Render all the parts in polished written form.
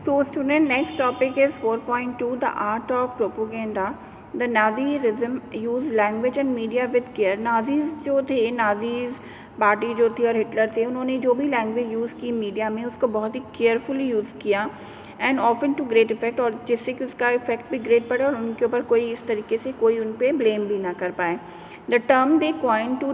So student, next topic is 4.2, the art of propaganda. The Nazism used language and media with care. Nazis जो थे, Nazis party जो थी और Hitler थे, उन्होंने जो भी लैंग्वेज यूज़ की मीडिया में उसको बहुत ही केयरफुली यूज़ किया and often to great effect, और जिससे कि उसका इफेक्ट भी ग्रेट पड़े और उनके ऊपर कोई इस तरीके से कोई उन पर ब्लेम भी ना कर पाए. The term they coin to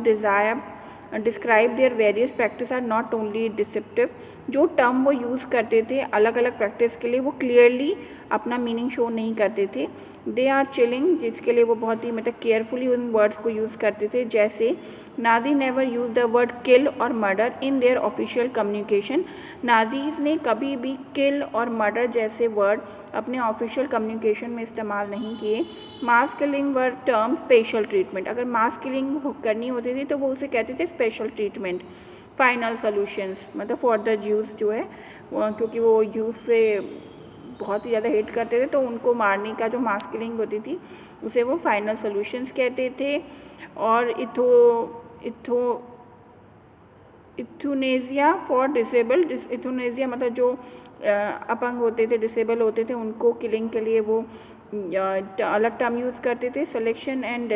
describe their various practice are not only deceptive. जो टर्म वो यूज़ करते थे अलग अलग प्रैक्टिस के लिए, वो क्लियरली अपना मीनिंग शो नहीं करते थे. दे आर चिलिंग, जिसके लिए वो बहुत ही मतलब केयरफुली उन वर्ड्स को यूज़ करते थे. जैसे Nazi never use the word kill और murder in their official communication. Nazis ने कभी भी किल और मर्डर जैसे वर्ड अपने ऑफिशियल कम्युनिकेशन में इस्तेमाल नहीं किए. मास किलिंग वर टर्म स्पेशल ट्रीटमेंट. अगर मास किलिंग करनी होती थी तो वो उसे कहते थे स्पेशल ट्रीटमेंट. फाइनल सोल्यूशंस मतलब फॉर द ज्यूज़ जो है, क्योंकि वो ज्यूज़ से बहुत ही ज़्यादा हेट करते थे तो उनको मारने का जो मास किलिंग होती थी उसे वो फाइनल सोल्यूशंस कहते थे. और इथुनेजिया फॉर डिसेबल्ड. इथुनेजिया मतलब जो अपंग होते थे, डिसेबल होते थे, उनको किलिंग के लिए वो अलग टर्म यूज़ करते थे. सिलेक्शन एंड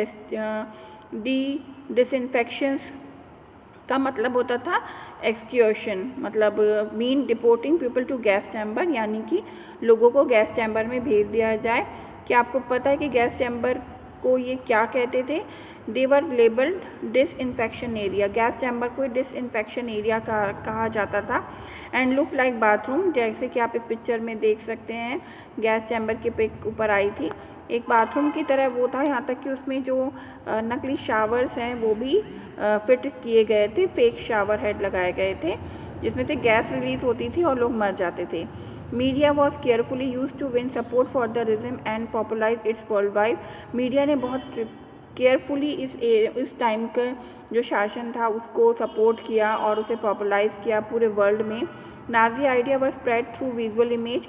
डिसइंफेक्शंस का मतलब होता था एक्सक्यूशन, मतलब mean deporting people to gas chamber, यानी कि लोगों को गैस चैम्बर में भेज दिया जाए. क्या आपको पता है कि गैस चैम्बर को ये क्या कहते थे? They were labelled disinfection area. Gas chamber को डिसइंफेक्शन एरिया कहा जाता था. एंड लुक लाइक बाथरूम, जैसे कि आप इस पिक्चर में देख सकते हैं, गैस चैम्बर की पिक ऊपर आई थी. एक बाथरूम की तरह वो था, यहाँ तक कि उसमें जो नकली शावर्स हैं वो भी फिट किए गए थे. फेक शावर हेड लगाए गए थे जिसमें से गैस रिलीज होती थी और लोग मर जाते थे. Media was carefully use to win support for the regime and popularise its world wide. Media ने बहुत केयरफुली इस टाइम का जो शासन था उसको सपोर्ट किया और उसे पॉपुलराइज किया पूरे वर्ल्ड में. Nazi idea were spread through visual image.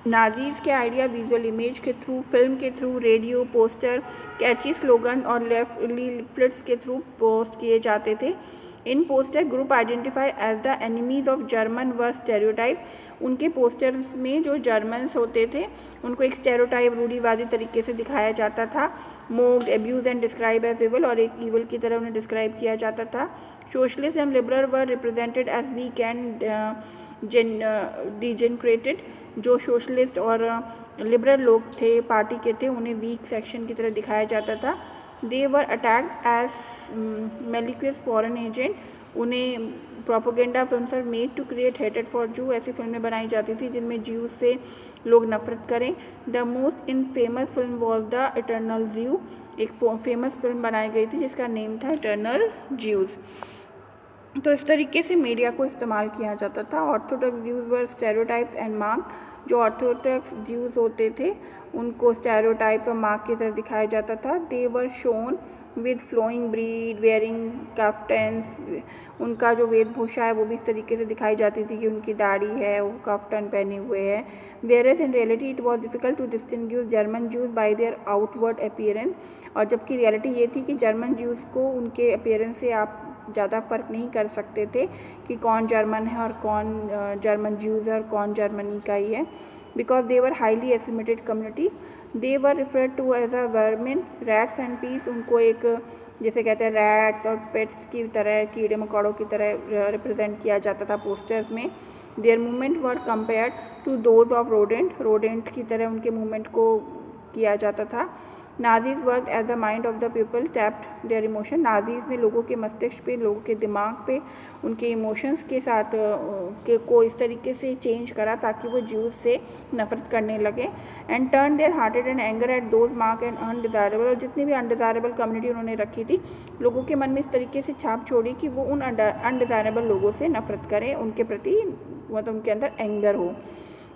Nazis के आइडिया विजुअल इमेज के थ्रू, फिल्म के through, radio, poster, catchy slogan और लीफलेट्स के थ्रू पोस्ट किए जाते थे. In poster group identify as the enemies of German were stereotype. उनके poster में जो जर्मन्स होते थे उनको एक स्टेरियोटाइप रूढ़िवादी तरीके से दिखाया जाता था. Mocked, abuse and describe as evil, और एक ईवल की तरह उन्हें डिस्क्राइब किया जाता था. Socialist and liberal were represented as weak and degenerated. जो सोशलिस्ट और लिबरल लोग थे पार्टी के थे उन्हें वीक सेक्शन की तरह दिखाया जाता था. They were attacked as malicious foreign agent. उन्हें propaganda films are made to create हेटेड फॉर जू. ऐसी फिल्में बनाई जाती थी जिनमें ज्यूज से लोग नफरत करें. The most in famous film was the eternal ज्यू. एक फेमस फिल्म बनाई गई थी जिसका नेम था इटर्नल ज्यूज. तो इस तरीके से मीडिया को इस्तेमाल किया जाता था. Orthodox Jews were stereotypes and mark. जो ऑर्थोडॉक्स ज्यूज होते थे उनको स्टेरियोटाइप्स और मार्क की तरह दिखाया जाता था. They were shown with flowing beard, wearing caftans. उनका जो वेशभूषा है वो भी इस तरीके से दिखाई जाती थी कि उनकी दाढ़ी है, वो कफ्टन पहने हुए हैं. Whereas in reality it was difficult to distinguish German Jews by their outward appearance. और जबकि रियलिटी ये थी कि जर्मन ज्यूज को उनके अपीयरेंस से आप ज़्यादा फ़र्क नहीं कर सकते थे कि कौन जर्मन है और कौन जर्मन ज्यूज़ है और कौन जर्मनी का ही है. Because they were highly assimilated community. They were referred to as a vermin, rats and pests. उनको एक जैसे कहते हैं रैट्स और पेट्स की तरह, कीड़े मकोड़ों की तरह रिप्रेजेंट किया जाता था पोस्टर्स में. Their movement were compared to those of rodent. Rodent की तरह उनके मूवमेंट को किया जाता था. Nazis work as the mind of the people tapped their emotion. Nazis ने लोगों के मस्तिष्क पे, लोगों के दिमाग पे उनके इमोशंस के साथ को इस तरीके से चेंज करा ताकि वो ज्यूज से नफरत करने लगे. And turn their hearted and anger at those mark and undesirable. और जितनी भी अनडिज़ायरेबल कम्युनिटी उन्होंने रखी थी, लोगों के मन में इस तरीके से छाप छोड़ी कि वो उन अनडिज़ायरेबल लोगों से नफरत करें, उनके प्रति मतलब उनके अंदर एंगर हो,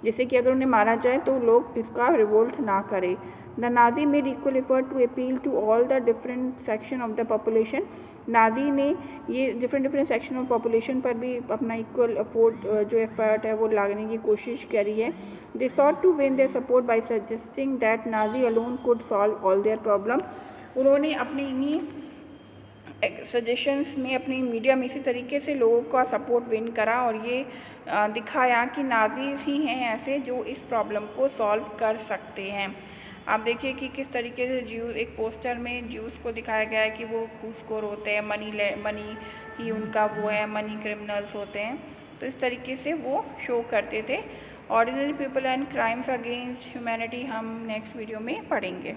जिससे कि अगर उन्हें मारा जाए तो लोग इसका रिवोल्ट ना करें. The Nazi made equal effort to appeal to all the different section of the population. Nazi ने ये डिफरेंट सेक्शन ऑफ पॉपुलेशन पर भी अपना इक्वल जो एफर्ट है वो लगाने की कोशिश करी है. दे sought to win their support by suggesting that Nazi alone could solve all their problem. उन्होंने अपने इन्हीं सजेशंस में अपनी मीडिया में इसी तरीके से लोगों का सपोर्ट विन करा और ये दिखाया कि नाज़ीज़ ही हैं ऐसे जो इस प्रॉब्लम को सॉल्व कर सकते हैं। आप देखिए कि किस तरीके से ज्यूज़, एक पोस्टर में ज्यूज़ को दिखाया गया है कि वो घूसखोर होते हैं, मनी ही उनका वो है, मनी क्रिमिनल्स होते हैं। तो इस तरीके से वो शो करते थे। Ordinary people and crimes against humanity हम नेक्स्ट वीडियो में पढ़ेंगे।